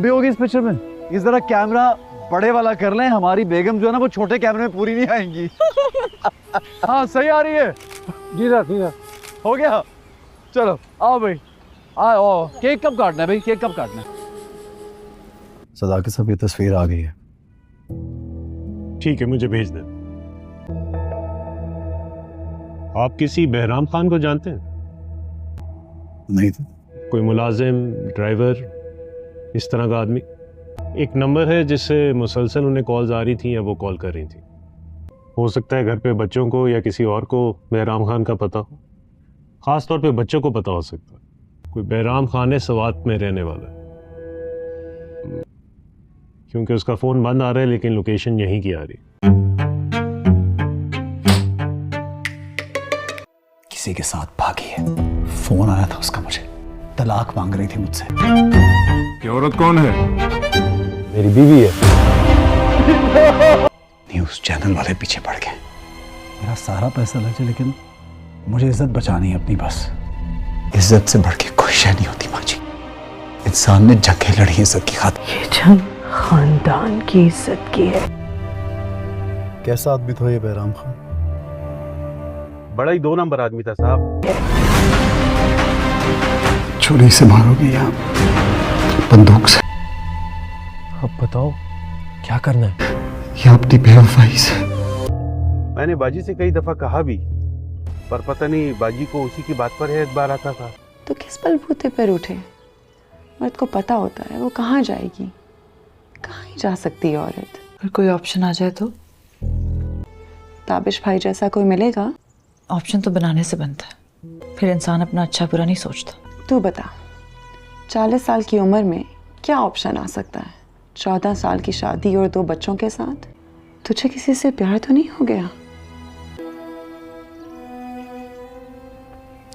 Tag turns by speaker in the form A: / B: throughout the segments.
A: بھی ہوگی اس پکچر میں؟ اس ذرا کیمرہ بڑے والا کر لیں، ہماری بیگم جو ہے نا وہ چھوٹے کیمرے میں پوری نہیں آئیں گی۔ ہاں صحیح آ رہی ہے؟ جی سر ٹھیک ہے، ہو گیا؟ چلو آؤ بھائی، آؤ۔ کیک کب کاٹنا ہے بھائی؟ کیک کب کاٹنا ہے؟ صداقت صاحب یہ تصویر آ گئی ہے۔
B: ٹھیک ہے، مجھے بھیج دیں۔ آپ کسی بہرام خان کو جانتے ہیں؟
A: نہیں تو
B: کوئی ملازم، ڈرائیور، اس طرح کا آدمی؟ ایک نمبر ہے جس سے مسلسل انہیں کالز آ رہی تھیں یا وہ کال کر رہی تھیں۔ ہو سکتا ہے گھر پہ بچوں کو یا کسی اور کو بہرام خان کا پتہ ہو، خاص طور پہ بچوں کو پتہ ہو سکتا ہے۔ کوئی بہرام خان ہے، سوات میں رہنے والا ہے، کیونکہ اس کا فون بند آ رہا ہے لیکن لوکیشن یہیں کی آ رہی ہے۔
A: کسی کے ساتھ بھاگی ہے، فون آیا تھا اس کا، مجھے طلاق مانگ رہی تھی مجھ سے۔
C: یہ عورت کون ہے؟
B: میری بیوی ہے۔
A: نیوز چینل والے پیچھے پڑ گئے، میرا سارا پیسہ لگ جائے لیکن مجھے عزت بچانی ہے اپنی، بس۔ عزت سے بڑھ کے کوئی شے نہیں ہوتی ماں جی، انسان نے جنگیں لڑی عزت کی خاطر۔
D: یہ جنگ خاندان کی عزت کی ہے۔
A: کیسا آدمی تھا یہ بہرام خان؟
E: بڑا ہی 2 نمبر آدمی تھا صاحب۔
A: چھری سے مارو گے یا بندوق سے؟
F: اب بتاؤ کیا کرنا ہے؟
A: یا اپنی بے وفائی سے؟
E: میں نے باجی سے کئی دفعہ کہا بھی، پر پتہ نہیں باجی کو اسی کی بات پر ہے اعتبار آتا تھا۔
G: تو کس بل بوتے پر اٹھے؟ مرد کو پتا ہوتا ہے وہ کہاں جائے گی، کہاں ہی جا سکتی ہے عورت۔
H: اگر کوئی آپشن آ جائے تو؟
G: تابش بھائی جیسا کوئی ملے گا؟
H: آپشن تو بنانے سے بنتا ہے، پھر انسان اپنا اچھا برا نہیں سوچتا۔
G: تو بتا، 40 سال کی عمر میں کیا آپشن آ سکتا ہے؟ 14 سال کی شادی اور 2 بچوں کے ساتھ؟ تجھے کسی سے پیار تو نہیں ہو گیا؟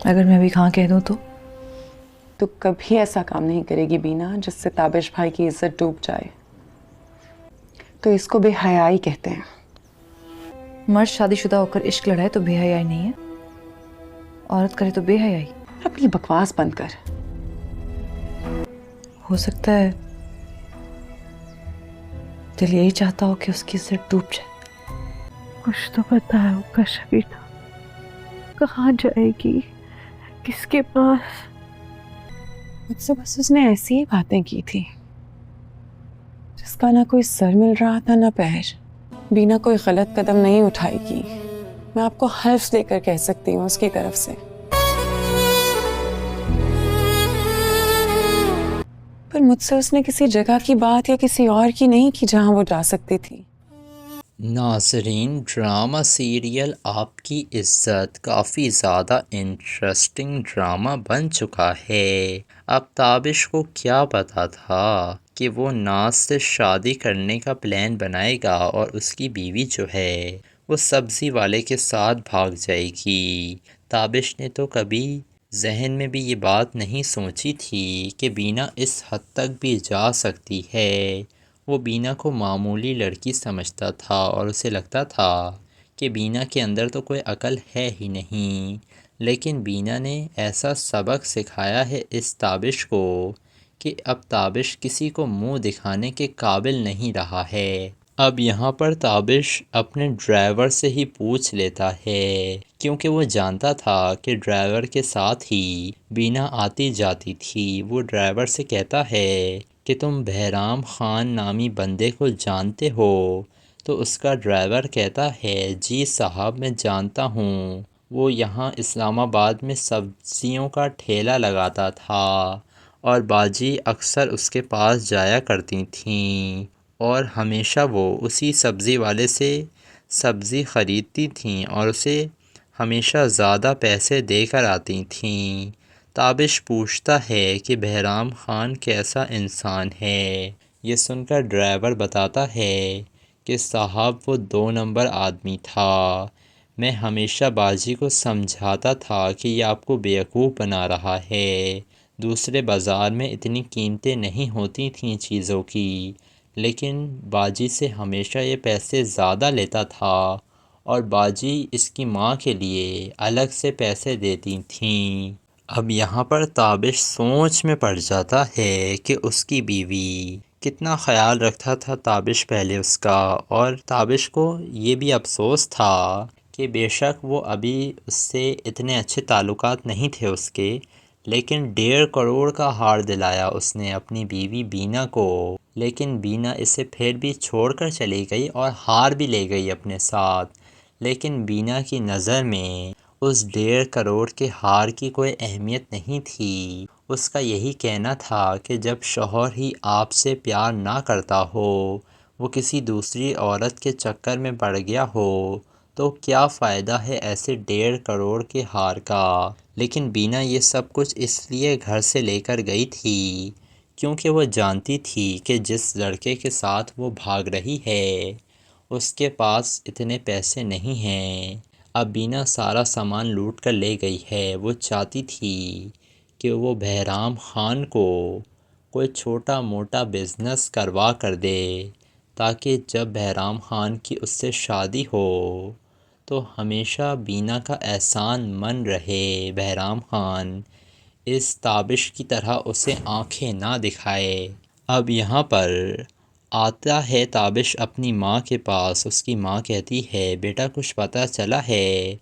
H: اگر میں ابھی کہاں کہہ دوں
G: تو کبھی ایسا کام نہیں کرے گی بینا جس سے تابش بھائی کی عزت ڈوب جائے۔ تو اس کو بے حیائی کہتے ہیں۔
H: مرد شادی شدہ ہو کر عشق لڑائے تو بے حیائی نہیں ہے، عورت کرے تو بے حیائی۔
G: اپنی بکواس بند کر۔
H: ہو سکتا ہے دل یہی چاہتا ہو کہ اس کی عزت ڈوب جائے۔
D: کچھ تو پتا ہے وہ کا شبینہ کہاں جائے گی، کس کے پاس؟
G: مجھ سے بس اس نے ایسی ہی باتیں کی تھی جس کا نہ کوئی سر مل رہا تھا نہ پیر۔ بینا کوئی غلط قدم نہیں اٹھائے گی، میں آپ کو حلف لے کر کہہ سکتی ہوں اس کی طرف سے۔ پر مجھ سے اس نے کسی جگہ کی بات یا کسی اور کی نہیں کی جہاں وہ جا سکتی تھی۔
I: ناظرین، ڈرامہ سیریل آپ کی عزت کافی زیادہ انٹرسٹنگ ڈرامہ بن چکا ہے۔ اب تابش کو کیا پتا تھا کہ وہ ناز سے شادی کرنے کا پلان بنائے گا اور اس کی بیوی جو ہے وہ سبزی والے کے ساتھ بھاگ جائے گی۔ تابش نے تو کبھی ذہن میں بھی یہ بات نہیں سوچی تھی کہ بینا اس حد تک بھی جا سکتی ہے۔ وہ بینا کو معمولی لڑکی سمجھتا تھا اور اسے لگتا تھا کہ بینا کے اندر تو کوئی عقل ہے ہی نہیں، لیکن بینا نے ایسا سبق سکھایا ہے اس تابش کو کہ اب تابش کسی کو منہ دکھانے کے قابل نہیں رہا ہے۔ اب یہاں پر تابش اپنے ڈرائیور سے ہی پوچھ لیتا ہے، کیونکہ وہ جانتا تھا کہ ڈرائیور کے ساتھ ہی بینا آتی جاتی تھی۔ وہ ڈرائیور سے کہتا ہے کہ تم بہرام خان نامی بندے کو جانتے ہو؟ تو اس کا ڈرائیور کہتا ہے جی صاحب میں جانتا ہوں، وہ یہاں اسلام آباد میں سبزیوں کا ٹھیلا لگاتا تھا اور باجی اکثر اس کے پاس جایا کرتی تھیں اور ہمیشہ وہ اسی سبزی والے سے سبزی خریدتی تھیں اور اسے ہمیشہ زیادہ پیسے دے کر آتی تھیں۔ تابش پوچھتا ہے کہ بہرام خان کیسا انسان ہے؟ یہ سن کر ڈرائیور بتاتا ہے کہ صاحب وہ 2 نمبر آدمی تھا، میں ہمیشہ باجی کو سمجھاتا تھا کہ یہ آپ کو بیوقوف بنا رہا ہے، دوسرے بازار میں اتنی قیمتیں نہیں ہوتی تھیں چیزوں کی، لیکن باجی سے ہمیشہ یہ پیسے زیادہ لیتا تھا اور باجی اس کی ماں کے لیے الگ سے پیسے دیتی تھیں اب یہاں پر تابش سوچ میں پڑ جاتا ہے کہ اس کی بیوی کتنا خیال رکھتا تھا تابش پہلے اس کا، اور تابش کو یہ بھی افسوس تھا کہ بے شک وہ ابھی اس سے اتنے اچھے تعلقات نہیں تھے اس کے، لیکن 1.5 کروڑ کا ہار دلایا اس نے اپنی بیوی بینا کو، لیکن بینا اسے پھر بھی چھوڑ کر چلی گئی اور ہار بھی لے گئی اپنے ساتھ۔ لیکن بینا کی نظر میں اس 1.5 کروڑ کے ہار کی کوئی اہمیت نہیں تھی۔ اس کا یہی کہنا تھا کہ جب شوہر ہی آپ سے پیار نہ کرتا ہو، وہ کسی دوسری عورت کے چکر میں پڑ گیا ہو، تو کیا فائدہ ہے ایسے 1.5 کروڑ کے ہار کا۔ لیکن بینا یہ سب کچھ اس لیے گھر سے لے کر گئی تھی کیونکہ وہ جانتی تھی کہ جس لڑکے کے ساتھ وہ بھاگ رہی ہے اس کے پاس اتنے پیسے نہیں ہیں۔ اب بینا سارا سامان لوٹ کر لے گئی ہے۔ وہ چاہتی تھی کہ وہ بہرام خان کو کوئی چھوٹا موٹا بزنس کروا کر دے تاکہ جب بہرام خان کی اس سے شادی ہو تو ہمیشہ بینا کا احسان من رہے، بہرام خان اس تابش کی طرح اسے آنکھیں نہ دکھائے۔ اب یہاں پر آتا ہے تابش اپنی ماں کے پاس۔ اس کی ماں کہتی ہے، بیٹا کچھ پتہ چلا ہے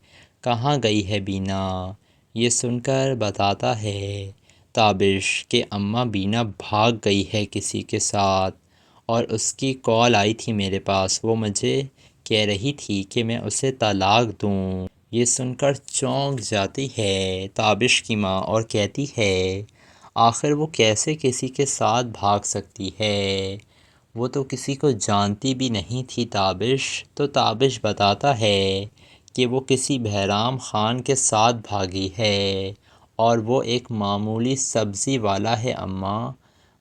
I: کہاں گئی ہے بینا؟ یہ سن کر بتاتا ہے تابش کہ اماں بینا بھاگ گئی ہے کسی کے ساتھ، اور اس کی کال آئی تھی میرے پاس، وہ مجھے کہہ رہی تھی کہ میں اسے طلاق دوں۔ یہ سن کر چونک جاتی ہے تابش کی ماں اور کہتی ہے، آخر وہ کیسے کسی کے ساتھ بھاگ سکتی ہے؟ وہ تو کسی کو جانتی بھی نہیں تھی تابش۔ تو تابش بتاتا ہے کہ وہ کسی بہرام خان کے ساتھ بھاگی ہے اور وہ ایک معمولی سبزی والا ہے اماں۔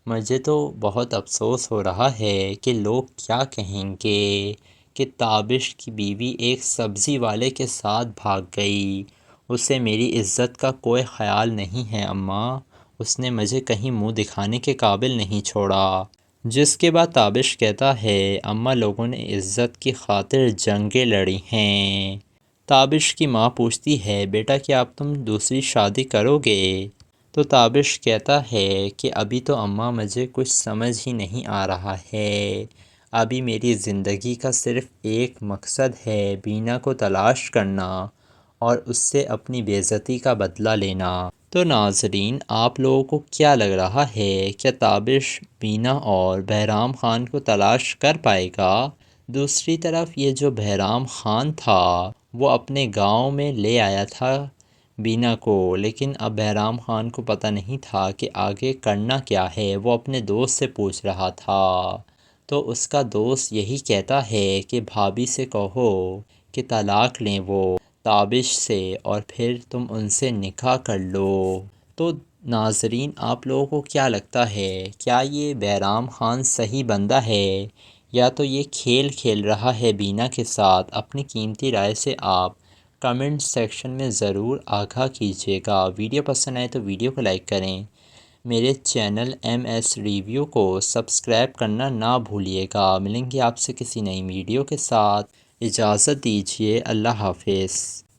I: مجھے تو بہت افسوس ہو رہا ہے کہ لوگ کیا کہیں گے کہ تابش کی بیوی ایک سبزی والے کے ساتھ بھاگ گئی۔ اسے میری عزت کا کوئی خیال نہیں ہے اماں، اس نے مجھے کہیں منہ دکھانے کے قابل نہیں چھوڑا۔ جس کے بعد تابش کہتا ہے، اماں لوگوں نے عزت کی خاطر جنگیں لڑی ہیں۔ تابش کی ماں پوچھتی ہے، بیٹا کیا اب تم دوسری شادی کرو گے؟ تو تابش کہتا ہے کہ ابھی تو اماں مجھے کچھ سمجھ ہی نہیں آ رہا ہے، ابھی میری زندگی کا صرف ایک مقصد ہے، بینا کو تلاش کرنا اور اس سے اپنی بے عزتی کا بدلہ لینا۔ تو ناظرین، آپ لوگوں کو کیا لگ رہا ہے، کیا تابش بینا اور بہرام خان کو تلاش کر پائے گا؟ دوسری طرف یہ جو بہرام خان تھا وہ اپنے گاؤں میں لے آیا تھا بینا کو، لیکن اب بہرام خان کو پتہ نہیں تھا کہ آگے کرنا کیا ہے۔ وہ اپنے دوست سے پوچھ رہا تھا تو اس کا دوست یہی کہتا ہے کہ بھابھی سے کہو کہ طلاق لیں وہ تابش سے، اور پھر تم ان سے نکاح کر لو۔ تو ناظرین، آپ لوگوں کو کیا لگتا ہے، کیا یہ بہرام خان صحیح بندہ ہے یا تو یہ کھیل کھیل رہا ہے بینا کے ساتھ؟ اپنی قیمتی رائے سے آپ کمنٹ سیکشن میں ضرور آگاہ کیجیے گا۔ ویڈیو پسند آئے تو ویڈیو کو لائک کریں، میرے چینل ایم ایس ریویو کو سبسکرائب کرنا نہ بھولیے گا۔ ملیں گے آپ سے کسی نئی ویڈیو کے ساتھ، اجازت دیجیے، اللہ حافظ۔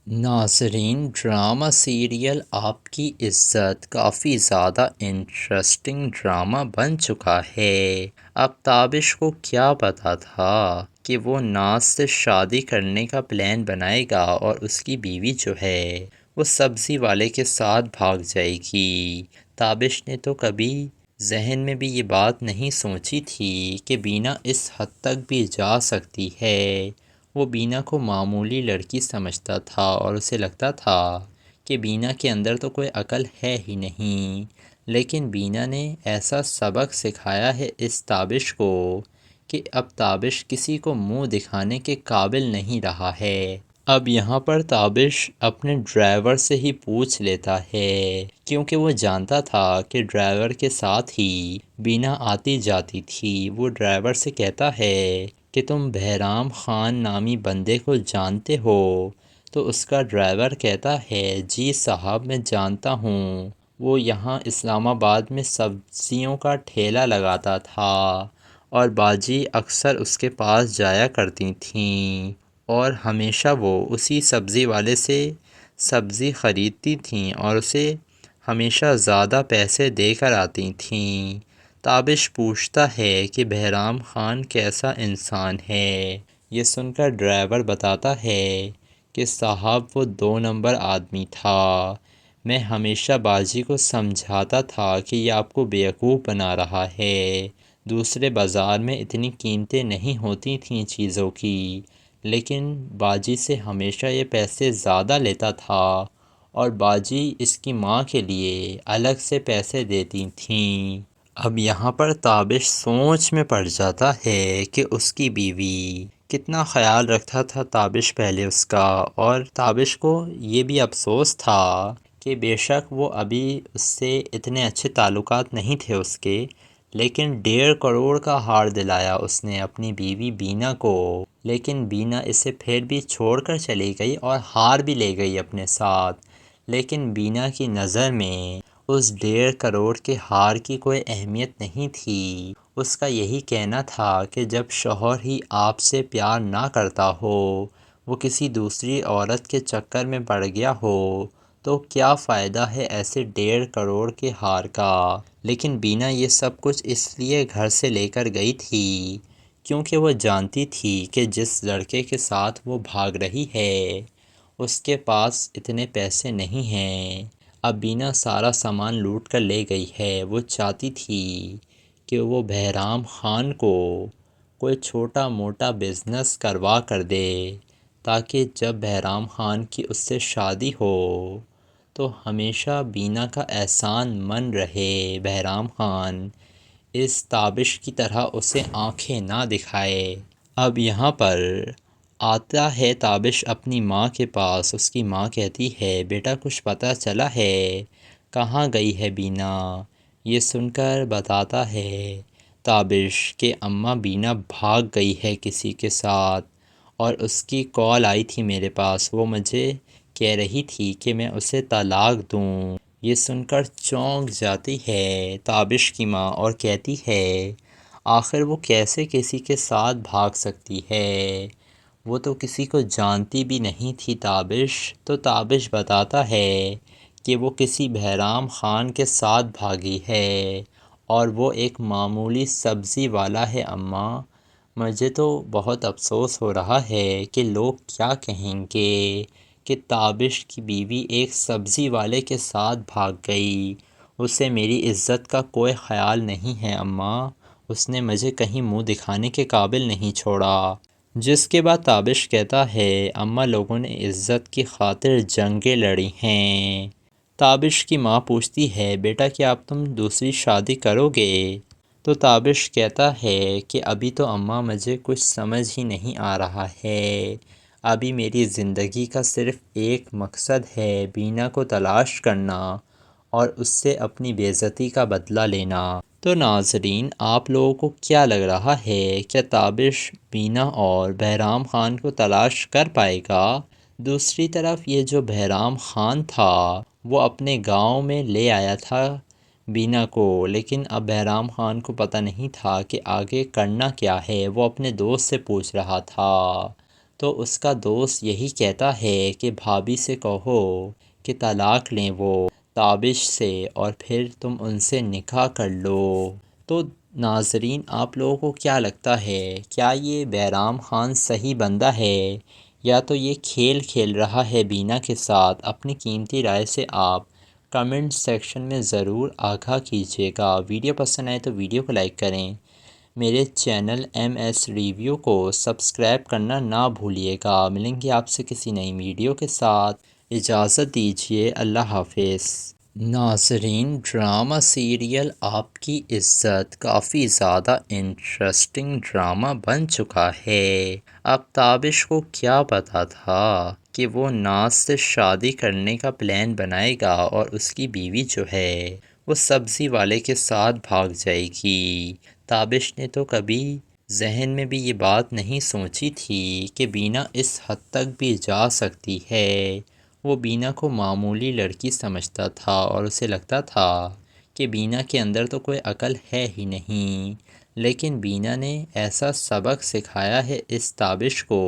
I: ناظرین، ڈرامہ سیریل آپ کی عزت کافی زیادہ انٹرسٹنگ ڈرامہ بن چکا ہے۔ اب تابش کو کیا پتا تھا کہ وہ ناز سے شادی کرنے کا پلان بنائے گا اور اس کی بیوی جو ہے وہ سبزی والے کے ساتھ بھاگ جائے گی۔ تابش نے تو کبھی ذہن میں بھی یہ بات نہیں سوچی تھی کہ بینا اس حد تک بھی جا سکتی ہے۔ وہ بینا کو معمولی لڑکی سمجھتا تھا اور اسے لگتا تھا کہ بینا کے اندر تو کوئی عقل ہے ہی نہیں، لیکن بینا نے ایسا سبق سکھایا ہے اس تابش کو کہ اب تابش کسی کو منہ دکھانے کے قابل نہیں رہا ہے۔ اب یہاں پر تابش اپنے ڈرائیور سے ہی پوچھ لیتا ہے کیونکہ وہ جانتا تھا کہ ڈرائیور کے ساتھ ہی بینا آتی جاتی تھی۔ وہ ڈرائیور سے کہتا ہے کہ تم بہرام خان نامی بندے کو جانتے ہو؟ تو اس کا ڈرائیور کہتا ہے، جی صاحب میں جانتا ہوں، وہ یہاں اسلام آباد میں سبزیوں کا ٹھیلا لگاتا تھا اور باجی اکثر اس کے پاس جایا کرتی تھیں اور ہمیشہ وہ اسی سبزی والے سے سبزی خریدتی تھیں اور اسے ہمیشہ زیادہ پیسے دے کر آتی تھیں۔ تابش پوچھتا ہے کہ بہرام خان کیسا انسان ہے۔ یہ سن کر ڈرائیور بتاتا ہے کہ صاحب وہ 2 نمبر آدمی تھا۔ میں ہمیشہ باجی کو سمجھاتا تھا کہ یہ آپ کو بیوقوف بنا رہا ہے۔ دوسرے بازار میں اتنی قیمتیں نہیں ہوتی تھیں چیزوں کی، لیکن باجی سے ہمیشہ یہ پیسے زیادہ لیتا تھا اور باجی اس کی ماں کے لیے الگ سے پیسے دیتی تھیں۔ اب یہاں پر تابش سوچ میں پڑ جاتا ہے کہ اس کی بیوی کتنا خیال رکھتا تھا تابش پہلے اس کا، اور تابش کو یہ بھی افسوس تھا کہ بے شک وہ ابھی اس سے اتنے اچھے تعلقات نہیں تھے اس کے، لیکن 1.5 کروڑ کا ہار دلایا اس نے اپنی بیوی بینا کو، لیکن بینا اسے پھر بھی چھوڑ کر چلی گئی اور ہار بھی لے گئی اپنے ساتھ۔ لیکن بینا کی نظر میں اس 1.5 کروڑ کے ہار کی کوئی اہمیت نہیں تھی۔ اس کا یہی کہنا تھا کہ جب شوہر ہی آپ سے پیار نہ کرتا ہو، وہ کسی دوسری عورت کے چکر میں پڑ گیا ہو، تو کیا فائدہ ہے ایسے 1.5 کروڑ کے ہار کا۔ لیکن بینا یہ سب کچھ اس لیے گھر سے لے کر گئی تھی کیونکہ وہ جانتی تھی کہ جس لڑکے کے ساتھ وہ بھاگ رہی ہے اس کے پاس اتنے پیسے نہیں ہیں۔ اب بینا سارا سامان لوٹ کر لے گئی ہے۔ وہ چاہتی تھی کہ وہ بہرام خان کو کوئی چھوٹا موٹا بزنس کروا کر دے، تاکہ جب بہرام خان کی اس سے شادی ہو تو ہمیشہ بینا کا احسان من رہے۔ بہرام خان اس تابش کی طرح اسے آنکھیں نہ دکھائے۔ اب یہاں پر آتا ہے تابش اپنی ماں کے پاس۔ اس کی ماں کہتی ہے، بیٹا کچھ پتہ چلا ہے کہاں گئی ہے بینا؟ یہ سن کر بتاتا ہے تابش کہ اماں بینا بھاگ گئی ہے کسی کے ساتھ، اور اس کی کال آئی تھی میرے پاس، وہ مجھے کہہ رہی تھی کہ میں اسے طلاق دوں۔ یہ سن کر چونک جاتی ہے تابش کی ماں اور کہتی ہے، آخر وہ کیسے کسی کے ساتھ بھاگ سکتی ہے؟ وہ تو کسی کو جانتی بھی نہیں تھی تابش۔ تو تابش بتاتا ہے کہ وہ کسی بہرام خان کے ساتھ بھاگی ہے اور وہ ایک معمولی سبزی والا ہے اماں۔ مجھے تو بہت افسوس ہو رہا ہے کہ لوگ کیا کہیں گے کہ تابش کی بیوی ایک سبزی والے کے ساتھ بھاگ گئی۔ اسے میری عزت کا کوئی خیال نہیں ہے اماں، اس نے مجھے کہیں منہ دکھانے کے قابل نہیں چھوڑا۔ جس کے بعد تابش کہتا ہے، اماں لوگوں نے عزت کی خاطر جنگیں لڑی ہیں۔ تابش کی ماں پوچھتی ہے، بیٹا کیا اب تم دوسری شادی کرو گے؟ تو تابش کہتا ہے کہ ابھی تو اماں مجھے کچھ سمجھ ہی نہیں آ رہا ہے۔ ابھی میری زندگی کا صرف ایک مقصد ہے، بینا کو تلاش کرنا اور اس سے اپنی بے عزتی کا بدلہ لینا۔ تو ناظرین، آپ لوگوں کو کیا لگ رہا ہے، کیا تابش بینا اور بہرام خان کو تلاش کر پائے گا؟ دوسری طرف یہ جو بہرام خان تھا وہ اپنے گاؤں میں لے آیا تھا بینا کو، لیکن اب بہرام خان کو پتہ نہیں تھا کہ آگے کرنا کیا ہے۔ وہ اپنے دوست سے پوچھ رہا تھا، تو اس کا دوست یہی کہتا ہے کہ بھابھی سے کہو کہ طلاق لیں وہ تابش سے، اور پھر تم ان سے نکاح کر لو۔ تو ناظرین، آپ لوگوں کو کیا لگتا ہے، کیا یہ بہرام خان صحیح بندہ ہے یا تو یہ کھیل کھیل رہا ہے بینا کے ساتھ؟ اپنی قیمتی رائے سے آپ کمنٹ سیکشن میں ضرور آگاہ کیجیے گا۔ ویڈیو پسند آئے تو ویڈیو کو لائک کریں، میرے چینل MS ریویو کو سبسکرائب کرنا نہ بھولیے گا۔ ملیں گے آپ سے کسی نئی ویڈیو کے ساتھ، اجازت دیجیے، اللہ حافظ۔ ناظرین، ڈرامہ سیریل آپ کی عزت کافی زیادہ انٹرسٹنگ ڈرامہ بن چکا ہے۔ اب تابش کو کیا پتا تھا کہ وہ ناز سے شادی کرنے کا پلان بنائے گا اور اس کی بیوی جو ہے وہ سبزی والے کے ساتھ بھاگ جائے گی۔ تابش نے تو کبھی ذہن میں بھی یہ بات نہیں سوچی تھی کہ بینا اس حد تک بھی جا سکتی ہے۔ وہ بینا کو معمولی لڑکی سمجھتا تھا اور اسے لگتا تھا کہ بینا کے اندر تو کوئی عقل ہے ہی نہیں، لیکن بینا نے ایسا سبق سکھایا ہے اس تابش کو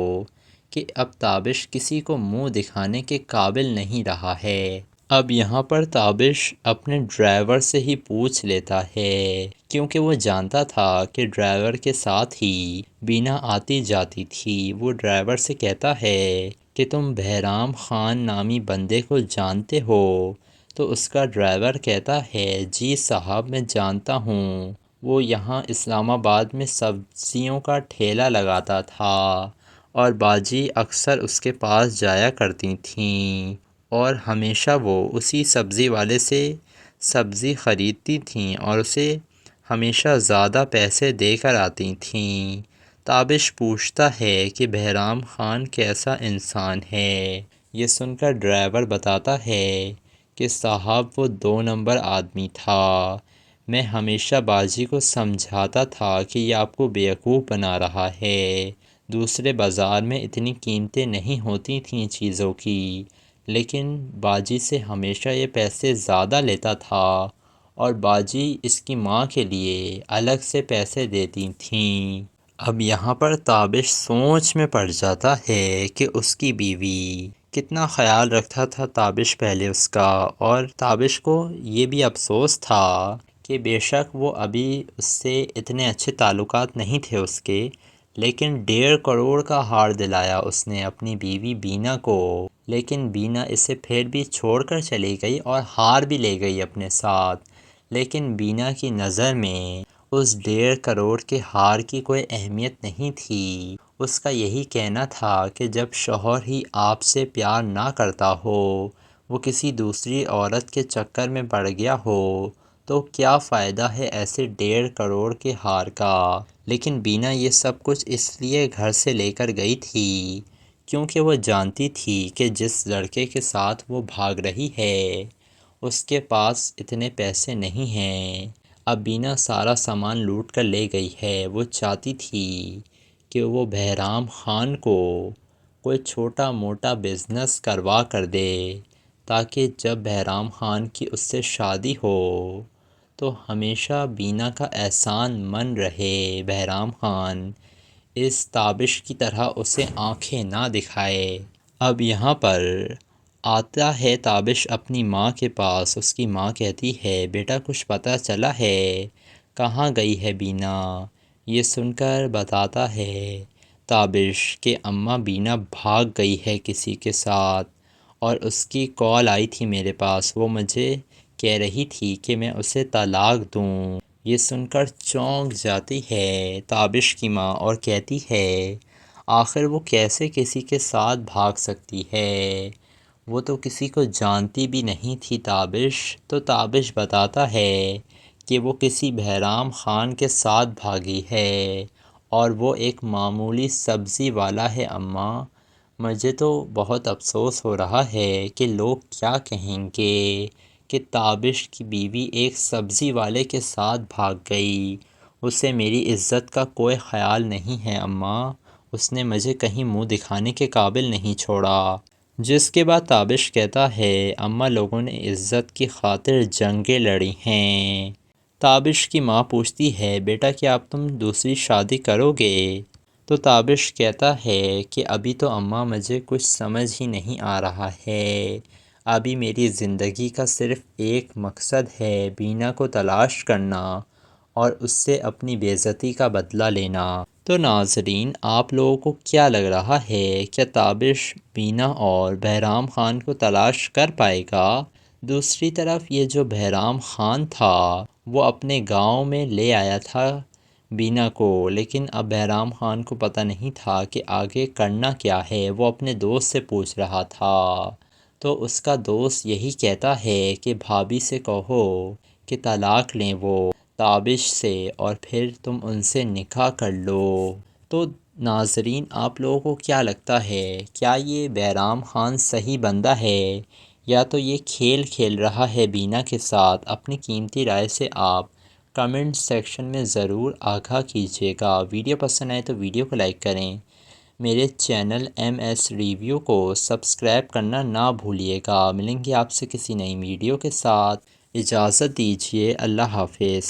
I: کہ اب تابش کسی کو منہ دکھانے کے قابل نہیں رہا ہے۔ اب یہاں پر تابش اپنے ڈرائیور سے ہی پوچھ لیتا ہے، کیونکہ وہ جانتا تھا کہ ڈرائیور کے ساتھ ہی بینا آتی جاتی تھی۔ وہ ڈرائیور سے کہتا ہے کہ تم بہرام خان نامی بندے کو جانتے ہو؟ تو اس کا ڈرائیور کہتا ہے جی صاحب میں جانتا ہوں، وہ یہاں اسلام آباد میں سبزیوں کا ٹھیلا لگاتا تھا اور باجی اکثر اس کے پاس جایا کرتی تھیں اور ہمیشہ وہ اسی سبزی والے سے سبزی خریدتی تھیں اور اسے ہمیشہ زیادہ پیسے دے کر آتی تھیں۔ تابش پوچھتا ہے کہ بہرام خان کیسا انسان ہے؟ یہ سن کر ڈرائیور بتاتا ہے کہ صاحب وہ 2 نمبر آدمی تھا، میں ہمیشہ باجی کو سمجھاتا تھا کہ یہ آپ کو بیوقوف بنا رہا ہے، دوسرے بازار میں اتنی قیمتیں نہیں ہوتی تھیں چیزوں کی، لیکن باجی سے ہمیشہ یہ پیسے زیادہ لیتا تھا اور باجی اس کی ماں کے لیے الگ سے پیسے دیتی تھیں۔ اب یہاں پر تابش سوچ میں پڑ جاتا ہے کہ اس کی بیوی کتنا خیال رکھتا تھا تابش پہلے اس کا، اور تابش کو یہ بھی افسوس تھا کہ بے شک وہ ابھی اس سے اتنے اچھے تعلقات نہیں تھے اس کے، لیکن 1.5 کروڑ کا ہار دلایا اس نے اپنی بیوی بینا کو، لیکن بینا اسے پھر بھی چھوڑ کر چلی گئی اور ہار بھی لے گئی اپنے ساتھ۔ لیکن بینا کی نظر میں اس 1.5 کروڑ کے ہار کی کوئی اہمیت نہیں تھی۔ اس کا یہی کہنا تھا کہ جب شوہر ہی آپ سے پیار نہ کرتا ہو، وہ کسی دوسری عورت کے چکر میں پڑ گیا ہو، تو کیا فائدہ ہے ایسے 1.5 کروڑ کے ہار کا؟ لیکن بینا یہ سب کچھ اس لیے گھر سے لے کر گئی تھی کیونکہ وہ جانتی تھی کہ جس لڑکے کے ساتھ وہ بھاگ رہی ہے اس کے پاس اتنے پیسے نہیں ہیں۔ اب بینا سارا سامان لوٹ کر لے گئی ہے۔ وہ چاہتی تھی کہ وہ بہرام خان کو کوئی چھوٹا موٹا بزنس کروا کر دے تاکہ جب بہرام خان کی اس سے شادی ہو تو ہمیشہ بینا کا احسان من رہے، بہرام خان اس تابش کی طرح اسے آنکھیں نہ دکھائے۔ اب یہاں پر آتا ہے تابش اپنی ماں کے پاس۔ اس کی ماں کہتی ہے بیٹا کچھ پتہ چلا ہے کہاں گئی ہے بینا؟ یہ سن کر بتاتا ہے تابش کہ اماں بینا بھاگ گئی ہے کسی کے ساتھ اور اس کی کال آئی تھی میرے پاس، وہ مجھے کہہ رہی تھی کہ میں اسے طلاق دوں۔ یہ سن کر چونک جاتی ہے تابش کی ماں اور کہتی ہے آخر وہ کیسے کسی کے ساتھ بھاگ سکتی ہے؟ وہ تو کسی کو جانتی بھی نہیں تھی تابش۔ تو تابش بتاتا ہے کہ وہ کسی بہرام خان کے ساتھ بھاگی ہے اور وہ ایک معمولی سبزی والا ہے اماں، مجھے تو بہت افسوس ہو رہا ہے کہ لوگ کیا کہیں گے کہ تابش کی بیوی ایک سبزی والے کے ساتھ بھاگ گئی، اسے میری عزت کا کوئی خیال نہیں ہے اماں، اس نے مجھے کہیں منہ دکھانے کے قابل نہیں چھوڑا۔ جس کے بعد تابش کہتا ہے اماں لوگوں نے عزت کی خاطر جنگیں لڑی ہیں۔ تابش کی ماں پوچھتی ہے بیٹا کیا اب تم دوسری شادی کرو گے؟ تو تابش کہتا ہے کہ ابھی تو اماں مجھے کچھ سمجھ ہی نہیں آ رہا ہے، ابھی میری زندگی کا صرف ایک مقصد ہے بینا کو تلاش کرنا اور اس سے اپنی بے عزتی کا بدلہ لینا۔ تو ناظرین آپ لوگوں کو کیا لگ رہا ہے کیا تابش بینا اور بہرام خان کو تلاش کر پائے گا؟ دوسری طرف یہ جو بہرام خان تھا وہ اپنے گاؤں میں لے آیا تھا بینا کو، لیکن اب بہرام خان کو پتہ نہیں تھا کہ آگے کرنا کیا ہے۔ وہ اپنے دوست سے پوچھ رہا تھا تو اس کا دوست یہی کہتا ہے کہ بھابھی سے کہو کہ طلاق لیں وہ تابش سے اور پھر تم ان سے نکاح کر لو۔ تو ناظرین آپ لوگوں کو کیا لگتا ہے کیا یہ بہرام خان صحیح بندہ ہے یا تو یہ کھیل کھیل رہا ہے بینا کے ساتھ؟ اپنی قیمتی رائے سے آپ کمنٹ سیکشن میں ضرور آگاہ کیجیے گا۔ ویڈیو پسند آئے تو ویڈیو کو لائک کریں، میرے چینل MS ریویو کو سبسکرائب کرنا نہ بھولیے گا۔ ملیں گے آپ سے کسی نئی ویڈیو کے ساتھ، اجازت دیجیے، اللہ حافظ۔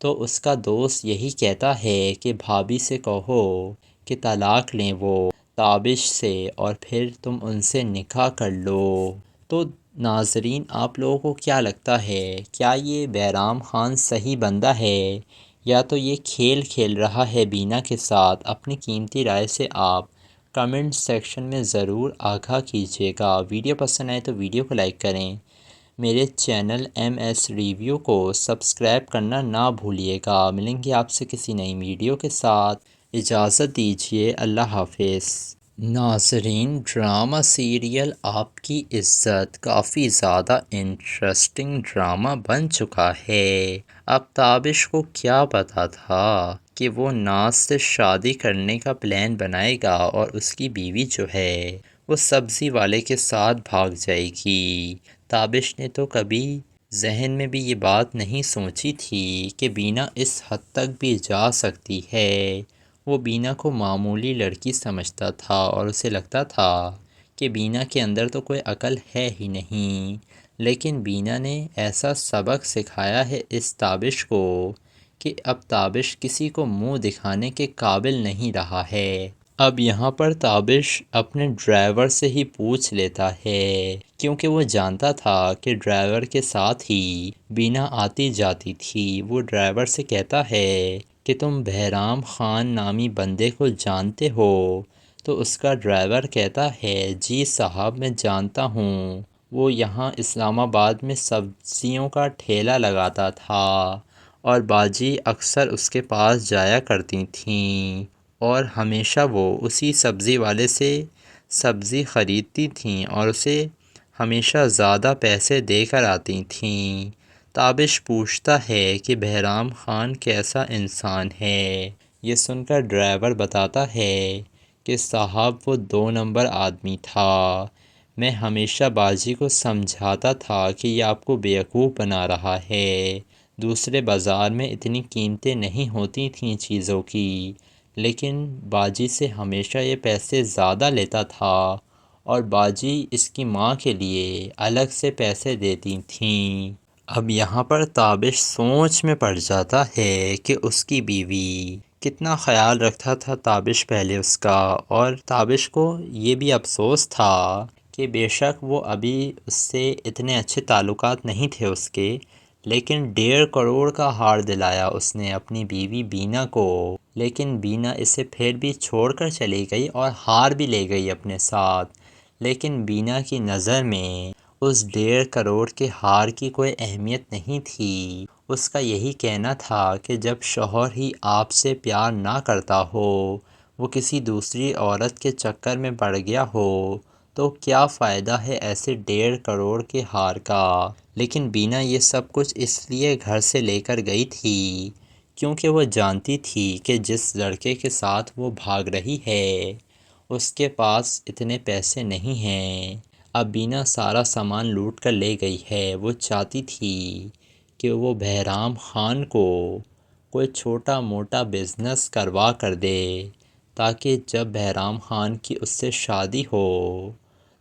I: تو اس کا دوست یہی کہتا ہے کہ بھابھی سے کہو کہ طلاق لیں وہ تابش سے اور پھر تم ان سے نکاح کر لو۔ تو ناظرین، آپ لوگوں کو کیا لگتا ہے، کیا یہ بہرام خان صحیح بندہ ہے یا تو یہ کھیل کھیل رہا ہے بینا کے ساتھ؟ اپنی قیمتی رائے سے آپ کمنٹ سیکشن میں ضرور آگاہ کیجیے گا۔ ویڈیو پسند آئے تو ویڈیو کو لائک کریں، میرے چینل ایم ایس ریویو کو سبسکرائب کرنا نہ بھولیے گا۔ ملیں گے آپ سے کسی نئی ویڈیو کے ساتھ، اجازت دیجیے، اللہ حافظ۔ ناظرین، ڈرامہ سیریل آپ کی عزت کافی زیادہ انٹرسٹنگ ڈرامہ بن چکا ہے۔ اب تابش کو کیا پتا تھا کہ وہ ناز سے شادی کرنے کا پلان بنائے گا اور اس کی بیوی جو ہے وہ سبزی والے کے ساتھ بھاگ جائے گی۔ تابش نے تو کبھی ذہن میں بھی یہ بات نہیں سوچی تھی کہ بینا اس حد تک بھی جا سکتی ہے۔ وہ بینا کو معمولی لڑکی سمجھتا تھا اور اسے لگتا تھا کہ بینا کے اندر تو کوئی عقل ہے ہی نہیں، لیکن بینا نے ایسا سبق سکھایا ہے اس تابش کو کہ اب تابش کسی کو منہ دکھانے کے قابل نہیں رہا ہے۔ اب یہاں پر تابش اپنے ڈرائیور سے ہی پوچھ لیتا ہے، کیونکہ وہ جانتا تھا کہ ڈرائیور کے ساتھ ہی بینا آتی جاتی تھی۔ وہ ڈرائیور سے کہتا ہے کہ تم بہرام خان نامی بندے کو جانتے ہو؟ تو اس کا ڈرائیور کہتا ہے جی صاحب، میں جانتا ہوں، وہ یہاں اسلام آباد میں سبزیوں کا ٹھیلا لگاتا تھا اور باجی اکثر اس کے پاس جایا کرتی تھیں اور ہمیشہ وہ اسی سبزی والے سے سبزی خریدتی تھیں اور اسے ہمیشہ زیادہ پیسے دے کر آتی تھیں۔ تابش پوچھتا ہے کہ بہرام خان کیسا انسان ہے؟ یہ سن کر ڈرائیور بتاتا ہے کہ صاحب وہ 2 نمبر آدمی تھا، میں ہمیشہ باجی کو سمجھاتا تھا کہ یہ آپ کو بیوقوف بنا رہا ہے، دوسرے بازار میں اتنی قیمتیں نہیں ہوتی تھیں چیزوں کی، لیکن باجی سے ہمیشہ یہ پیسے زیادہ لیتا تھا اور باجی اس کی ماں کے لیے الگ سے پیسے دیتی تھیں۔ اب یہاں پر تابش سوچ میں پڑ جاتا ہے کہ اس کی بیوی کتنا خیال رکھتا تھا تابش پہلے اس کا، اور تابش کو یہ بھی افسوس تھا کہ بے شک وہ ابھی اس سے اتنے اچھے تعلقات نہیں تھے اس کے، لیکن 1.5 کروڑ کا ہار دلایا اس نے اپنی بیوی بینا کو، لیکن بینا اسے پھر بھی چھوڑ کر چلی گئی اور ہار بھی لے گئی اپنے ساتھ۔ لیکن بینا کی نظر میں اس 1.5 کروڑ کے ہار کی کوئی اہمیت نہیں تھی۔ اس کا یہی کہنا تھا کہ جب شوہر ہی آپ سے پیار نہ کرتا ہو، وہ کسی دوسری عورت کے چکر میں پڑ گیا ہو، تو کیا فائدہ ہے ایسے 1.5 کروڑ کے ہار کا؟ لیکن بینا یہ سب کچھ اس لیے گھر سے لے کر گئی تھی کیونکہ وہ جانتی تھی کہ جس لڑکے کے ساتھ وہ بھاگ رہی ہے اس کے پاس اتنے پیسے نہیں ہیں۔ اب بینا سارا سامان لوٹ کر لے گئی ہے۔ وہ چاہتی تھی کہ وہ بہرام خان کو کوئی چھوٹا موٹا بزنس کروا کر دے تاکہ جب بہرام خان کی اس سے شادی ہو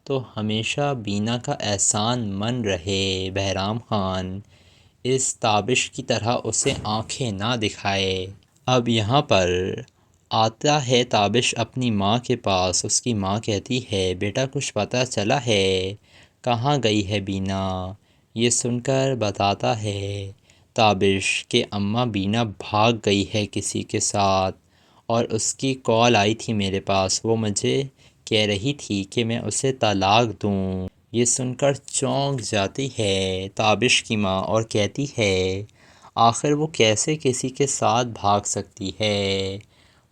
I: تو ہمیشہ بینا کا احسان من رہے، بہرام خان اس تابش کی طرح اسے آنکھیں نہ دکھائے۔ اب یہاں پر آتا ہے تابش اپنی ماں کے پاس۔ اس کی ماں کہتی ہے بیٹا کچھ پتہ چلا ہے کہاں گئی ہے بینا؟ یہ سن کر بتاتا ہے تابش کہ اماں بینا بھاگ گئی ہے کسی کے ساتھ اور اس کی کال آئی تھی میرے پاس، وہ مجھے کہہ رہی تھی کہ میں اسے طلاق دوں۔ یہ سن کر چونک جاتی ہے تابش کی ماں اور کہتی ہے آخر وہ کیسے کسی کے ساتھ بھاگ سکتی ہے؟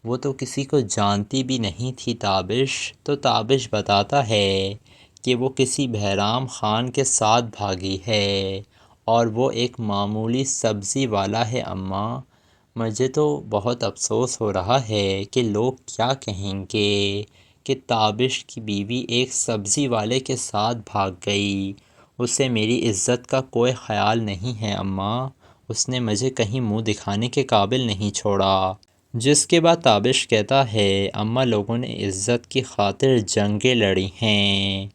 I: وہ تو کسی کو جانتی بھی نہیں تھی تابش۔ تو تابش بتاتا ہے کہ وہ کسی بہرام خان کے ساتھ بھاگی ہے اور وہ ایک معمولی سبزی والا ہے اماں، مجھے تو بہت افسوس ہو رہا ہے کہ لوگ کیا کہیں گے کہ تابش کی بیوی ایک سبزی والے کے ساتھ بھاگ گئی، اسے میری عزت کا کوئی خیال نہیں ہے اماں، اس نے مجھے کہیں منہ دکھانے کے قابل نہیں چھوڑا۔ جس کے بعد تابش کہتا ہے اماں لوگوں نے عزت کی خاطر جنگیں لڑی ہیں۔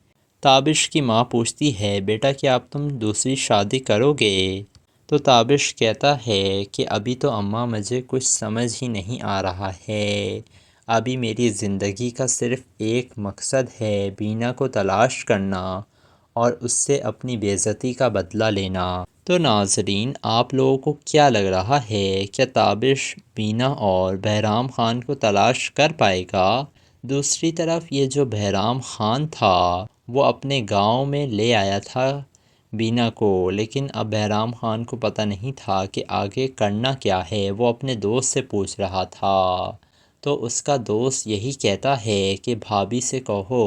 I: تابش کی ماں پوچھتی ہے بیٹا کیا اب تم دوسری شادی کرو گے؟ تو تابش کہتا ہے کہ ابھی تو اماں مجھے کچھ سمجھ ہی نہیں آ رہا ہے، ابھی میری زندگی کا صرف ایک مقصد ہے، بینا کو تلاش کرنا اور اس سے اپنی بے عزتی کا بدلہ لینا۔ تو ناظرین، آپ لوگوں کو کیا لگ رہا ہے، کیا تابش بینا اور بہرام خان کو تلاش کر پائے گا؟ دوسری طرف یہ جو بہرام خان تھا وہ اپنے گاؤں میں لے آیا تھا بینا کو، لیکن اب بہرام خان کو پتہ نہیں تھا کہ آگے کرنا کیا ہے۔ وہ اپنے دوست سے پوچھ رہا تھا تو اس کا دوست یہی کہتا ہے کہ بھابھی سے کہو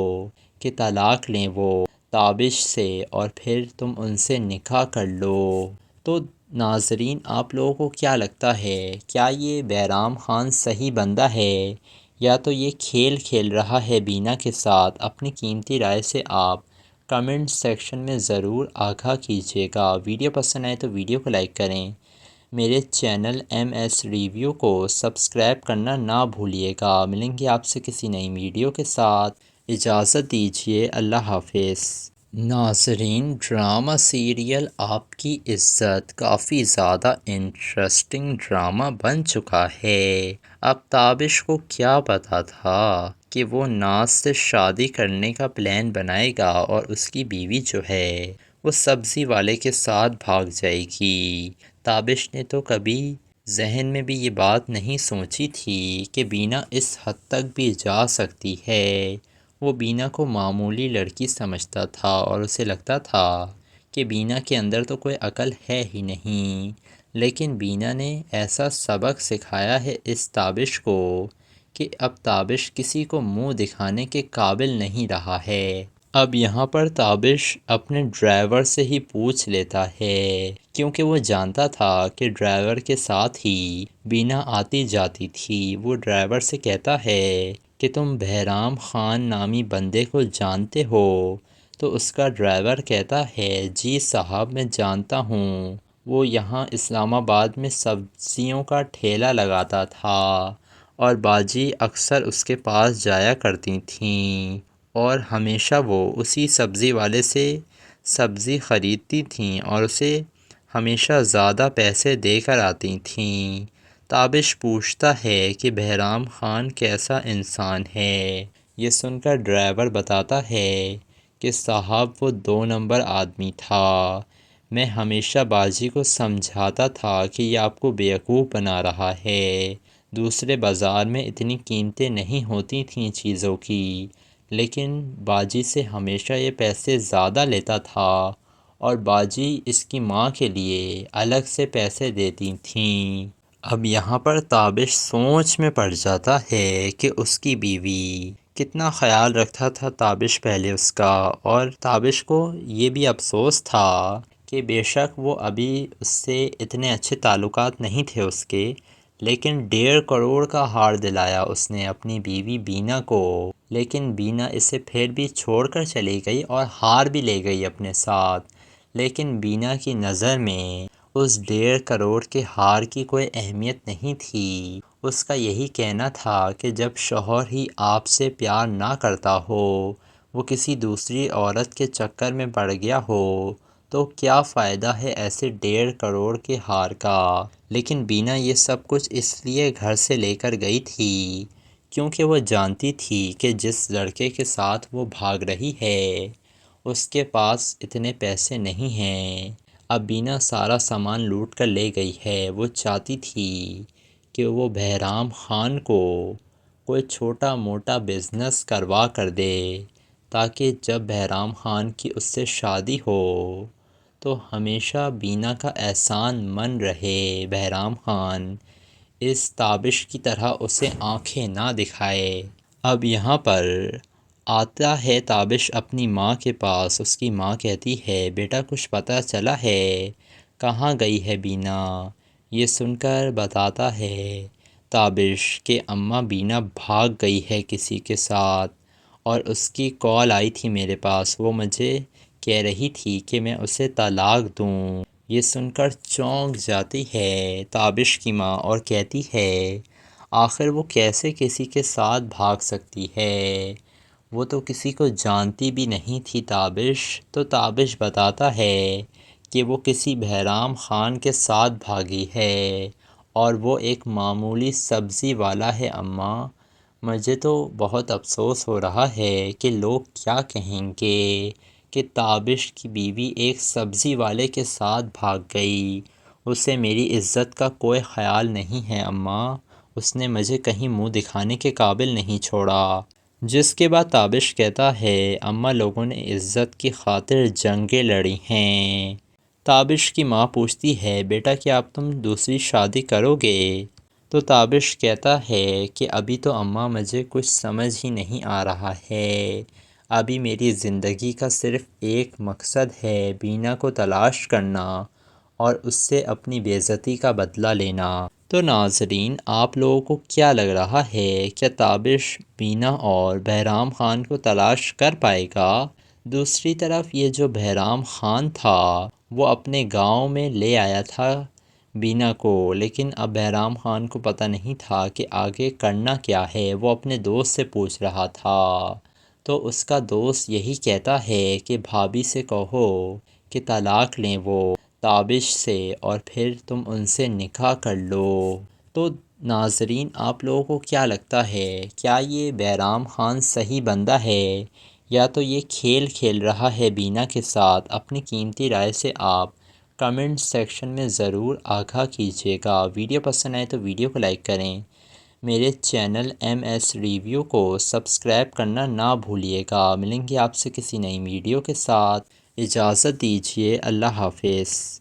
I: کہ طلاق لیں وہ تابش سے اور پھر تم ان سے نکاح کر لو۔ تو ناظرین، آپ لوگوں کو کیا لگتا ہے، کیا یہ بہرام خان صحیح بندہ ہے یا تو یہ کھیل کھیل رہا ہے بینا کے ساتھ؟ اپنی قیمتی رائے سے آپ کمنٹ سیکشن میں ضرور آگاہ کیجیے گا۔ ویڈیو پسند آئے تو ویڈیو کو لائک کریں، میرے چینل ایم ایس ریویو کو سبسکرائب کرنا نہ بھولیے گا۔ ملیں گے آپ سے کسی نئی ویڈیو کے ساتھ، اجازت دیجیے، اللہ حافظ۔ ناظرین، ڈرامہ سیریل آپ کی عزت کافی زیادہ انٹرسٹنگ ڈرامہ بن چکا ہے۔ اب تابش کو کیا پتا تھا کہ وہ ناز سے شادی کرنے کا پلان بنائے گا اور اس کی بیوی جو ہے وہ سبزی والے کے ساتھ بھاگ جائے گی۔ تابش نے تو کبھی ذہن میں بھی یہ بات نہیں سوچی تھی کہ بینا اس حد تک بھی جا سکتی ہے۔ وہ بینا کو معمولی لڑکی سمجھتا تھا اور اسے لگتا تھا کہ بینا کے اندر تو کوئی عقل ہے ہی نہیں، لیکن بینا نے ایسا سبق سکھایا ہے اس تابش کو کہ اب تابش کسی کو منہ دکھانے کے قابل نہیں رہا ہے۔ اب یہاں پر تابش اپنے ڈرائیور سے ہی پوچھ لیتا ہے، کیونکہ وہ جانتا تھا کہ ڈرائیور کے ساتھ ہی بینا آتی جاتی تھی۔ وہ ڈرائیور سے کہتا ہے کہ تم بہرام خان نامی بندے کو جانتے ہو؟ تو اس کا ڈرائیور کہتا ہے جی صاحب، میں جانتا ہوں، وہ یہاں اسلام آباد میں سبزیوں کا ٹھیلا لگاتا تھا اور باجی اکثر اس کے پاس جایا کرتی تھیں اور ہمیشہ وہ اسی سبزی والے سے سبزی خریدتی تھیں اور اسے ہمیشہ زیادہ پیسے دے کر آتی تھیں۔ تابش پوچھتا ہے کہ بہرام خان کیسا انسان ہے؟ یہ سن کر ڈرائیور بتاتا ہے کہ صاحب وہ 2 نمبر آدمی تھا، میں ہمیشہ باجی کو سمجھاتا تھا کہ یہ آپ کو بیوقوف بنا رہا ہے، دوسرے بازار میں اتنی قیمتیں نہیں ہوتی تھیں چیزوں کی، لیکن باجی سے ہمیشہ یہ پیسے زیادہ لیتا تھا اور باجی اس کی ماں کے لیے الگ سے پیسے دیتی تھیں۔ اب یہاں پر تابش سوچ میں پڑ جاتا ہے کہ اس کی بیوی کتنا خیال رکھتا تھا تابش پہلے اس کا، اور تابش کو یہ بھی افسوس تھا کہ بے شک وہ ابھی اس سے اتنے اچھے تعلقات نہیں تھے اس کے، لیکن 1.5 کروڑ کا ہار دلایا اس نے اپنی بیوی بینا کو، لیکن بینا اسے پھر بھی چھوڑ کر چلی گئی اور ہار بھی لے گئی اپنے ساتھ۔ لیکن بینا کی نظر میں اس 1.5 کروڑ کے ہار کی کوئی اہمیت نہیں تھی۔ اس کا یہی کہنا تھا کہ جب شوہر ہی آپ سے پیار نہ کرتا ہو، وہ کسی دوسری عورت کے چکر میں پڑ گیا ہو، تو کیا فائدہ ہے ایسے 1.5 کروڑ کے ہار کا؟ لیکن بینا یہ سب کچھ اس لیے گھر سے لے کر گئی تھی کیونکہ وہ جانتی تھی کہ جس لڑکے کے ساتھ وہ بھاگ رہی ہے اس کے پاس اتنے پیسے نہیں ہیں۔ اب بینا سارا سامان لوٹ کر لے گئی ہے۔ وہ چاہتی تھی کہ وہ بہرام خان کو کوئی چھوٹا موٹا بزنس کروا کر دے تاکہ جب بہرام خان کی اس سے شادی ہو تو ہمیشہ بینا کا احسان من رہے، بہرام خان اس تابش کی طرح اسے آنکھیں نہ دکھائے۔ اب یہاں پر آتا ہے تابش اپنی ماں کے پاس، اس کی ماں کہتی ہے بیٹا کچھ پتہ چلا ہے کہاں گئی ہے بینا؟ یہ سن کر بتاتا ہے تابش کہ اماں بینا بھاگ گئی ہے کسی کے ساتھ اور اس کی کال آئی تھی میرے پاس، وہ مجھے کہہ رہی تھی کہ میں اسے طلاق دوں۔ یہ سن کر چونک جاتی ہے تابش کی ماں اور کہتی ہے آخر وہ کیسے کسی کے ساتھ بھاگ سکتی ہے؟ وہ تو کسی کو جانتی بھی نہیں تھی تابش۔ تو تابش بتاتا ہے کہ وہ کسی بہرام خان کے ساتھ بھاگی ہے اور وہ ایک معمولی سبزی والا ہے اماں۔ مجھے تو بہت افسوس ہو رہا ہے کہ لوگ کیا کہیں گے کہ تابش کی بیوی ایک سبزی والے کے ساتھ بھاگ گئی۔ اسے میری عزت کا کوئی خیال نہیں ہے اماں، اس نے مجھے کہیں منہ دکھانے کے قابل نہیں چھوڑا۔ جس کے بعد تابش کہتا ہے اماں لوگوں نے عزت کی خاطر جنگیں لڑی ہیں۔ تابش کی ماں پوچھتی ہے بیٹا کیا اب تم دوسری شادی کرو گے؟ تو تابش کہتا ہے کہ ابھی تو اماں مجھے کچھ سمجھ ہی نہیں آ رہا ہے، ابھی میری زندگی کا صرف ایک مقصد ہے بینا کو تلاش کرنا اور اس سے اپنی بے عزتی کا بدلہ لینا۔ تو ناظرین آپ لوگوں کو کیا لگ رہا ہے کیا تابش بینا اور بہرام خان کو تلاش کر پائے گا؟ دوسری طرف یہ جو بہرام خان تھا وہ اپنے گاؤں میں لے آیا تھا بینا کو، لیکن اب بہرام خان کو پتہ نہیں تھا کہ آگے کرنا کیا ہے۔ وہ اپنے دوست سے پوچھ رہا تھا تو اس کا دوست یہی کہتا ہے کہ بھابھی سے کہو کہ طلاق لیں وہ تابش سے اور پھر تم ان سے نکاح کر لو۔ تو ناظرین آپ لوگوں کو کیا لگتا ہے کیا یہ بہرام خان صحیح بندہ ہے یا تو یہ کھیل کھیل رہا ہے بینا کے ساتھ؟ اپنی قیمتی رائے سے آپ کمنٹ سیکشن میں ضرور آگاہ کیجیے گا۔ ویڈیو پسند آئے تو ویڈیو کو لائک کریں، میرے چینل ایم ایس ریویو کو سبسکرائب کرنا نہ بھولیے گا۔ ملیں گے آپ سے کسی نئی ویڈیو کے ساتھ، اجازت دیجیے، اللہ حافظ۔